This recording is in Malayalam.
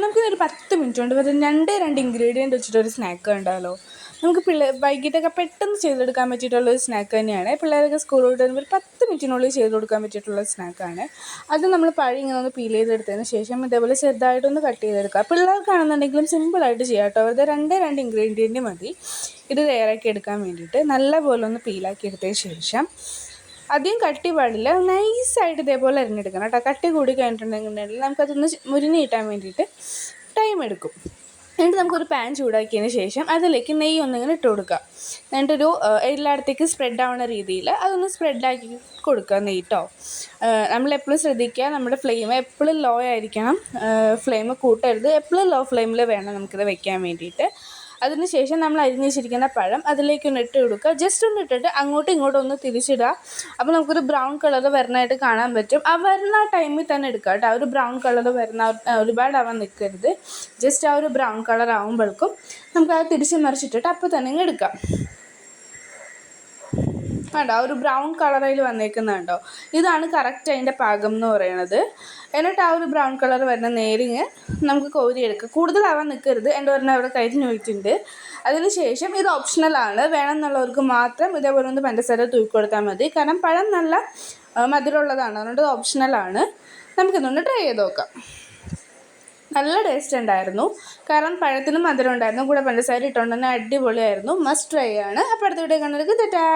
നമുക്കിതൊരു 10 മിനിറ്റ് കൊണ്ട് വെറും രണ്ട് ഇൻഗ്രീഡിയൻറ്റ് വെച്ചിട്ടൊരു സ്നാക്ക് ഉണ്ടാവല്ലോ. നമുക്ക് വൈകിട്ടൊക്കെ പെട്ടെന്ന് ചെയ്തെടുക്കാൻ പറ്റിയിട്ടുള്ളൊരു സ്നാക്ക് തന്നെയാണ്. പിള്ളേരൊക്കെ സ്കൂൾ വിട്ട് വരുമ്പോൾ ഒരു 10 മിനിറ്റിനുള്ളിൽ ചെയ്ത് കൊടുക്കാൻ പറ്റിയിട്ടുള്ള സ്നാക്കാണ്. അത് നമ്മൾ പഴം ഇങ്ങനെ ഒന്ന് പീൽ ചെയ്തെടുത്തതിന് ശേഷം ഇതേപോലെ ചെറുതായിട്ടൊന്ന് കട്ട് ചെയ്തെടുക്കുക. പിള്ളേർക്കാണെന്നുണ്ടെങ്കിലും സിമ്പിളായിട്ട് ചെയ്യാം കേട്ടോ. വെറുതെ രണ്ട് ഇൻഗ്രീഡിയൻറ്റ് മതി ഇത് തയ്യാറാക്കി എടുക്കാൻ വേണ്ടിയിട്ട്. നല്ലപോലെ ഒന്ന് പീലാക്കി എടുത്തതിന് ശേഷം അധികം കട്ടി പാടില്ല, നൈസായിട്ട് ഇതേപോലെ അരിഞ്ഞെടുക്കണം കേട്ടോ. കട്ടി കൂടി കഴിഞ്ഞിട്ടുണ്ടെങ്കിൽ നമുക്കതൊന്ന് മുരിഞ്ഞ് കിട്ടാൻ വേണ്ടിയിട്ട് ടൈം എടുക്കും. എന്നിട്ട് നമുക്കൊരു പാൻ ചൂടാക്കിയതിന് ശേഷം അതിലേക്ക് നെയ്യ് ഒന്നിങ്ങനെ ഇട്ട് കൊടുക്കുക. എന്നിട്ടൊരു എല്ലായിടത്തേക്ക് സ്പ്രെഡ് ആവുന്ന രീതിയിൽ അതൊന്ന് സ്പ്രെഡാക്കി കൊടുക്കുക നെയ്യ് കേട്ടോ. നമ്മളെപ്പോഴും ശ്രദ്ധിക്കുക, നമ്മുടെ ഫ്ലെയിം എപ്പോഴും ലോ ആയിരിക്കണം, ഫ്ലെയിം കൂട്ടരുത്. എപ്പോഴും ലോ ഫ്ലെയിമിൽ വേണം നമുക്കിത് വെക്കാൻ വേണ്ടിയിട്ട്. അതിന് ശേഷം നമ്മൾ അരിഞ്ഞ് വെച്ചിരിക്കുന്ന പഴം അതിലേക്കൊന്ന് ഇട്ട് കൊടുക്കുക. ജസ്റ്റ് ഒന്ന് ഇട്ടിട്ട് അങ്ങോട്ടും ഇങ്ങോട്ടും ഒന്ന് തിരിച്ചിടുക. അപ്പോൾ നമുക്കൊരു ബ്രൗൺ കളർ വരുന്നതായിട്ട് കാണാൻ പറ്റും. ആ വരുന്ന ടൈമിൽ തന്നെ എടുക്കുക കേട്ടോ. ആ ഒരു ബ്രൗൺ കളർ വരുന്ന ഒരുപാടാവാൻ നിൽക്കരുത്. ജസ്റ്റ് ആ ഒരു ബ്രൗൺ കളർ ആകുമ്പോഴേക്കും നമുക്കത് തിരിച്ച് മറിച്ചിട്ടിട്ട് അപ്പോൾ തന്നെ ഇങ്ങ് എടുക്കാം. കണ്ടോ, ആ ഒരു ബ്രൗൺ കളറിൽ വന്നേക്കുന്നുണ്ടോ? ഇതാണ് കറക്റ്റ് അതിൻ്റെ പാകം എന്ന് പറയുന്നത്. എന്നിട്ട് ആ ഒരു ബ്രൗൺ കളർ വരുന്ന നേരിങ്ങ് നമുക്ക് കോരിയെടുക്കുക. കൂടുതലാവാൻ നിൽക്കരുത്. എൻ്റെ ഒരെണ്ണം അവിടെ കരിഞ്ഞ് പോയിട്ടുണ്ട്. അതിന് ശേഷം ഇത് ഓപ്ഷണലാണ്, വേണമെന്നുള്ളവർക്ക് മാത്രം ഇതേപോലെ ഒന്ന് പഞ്ചസാര തൂക്കി കൊടുത്താൽ മതി. കാരണം പഴം നല്ല മധുരമുള്ളതാണ്, അതുകൊണ്ട് ഇത് ഓപ്ഷണലാണ്. നമുക്കിതൊന്ന് ട്രൈ ചെയ്ത് നോക്കാം. നല്ല ടേസ്റ്റ് ഉണ്ടായിരുന്നു, കാരണം പഴത്തിന് മധുരം ഉണ്ടായിരുന്നു, കൂടെ പഞ്ചസാര ഇട്ടുകൊണ്ട് തന്നെ അടിപൊളിയായിരുന്നു. മസ്റ്റ് ട്രൈ ആണ്. അപ്പോൾ അടുത്ത വീഡിയോ കാണുന്നവർക്ക് തെറ്റാ.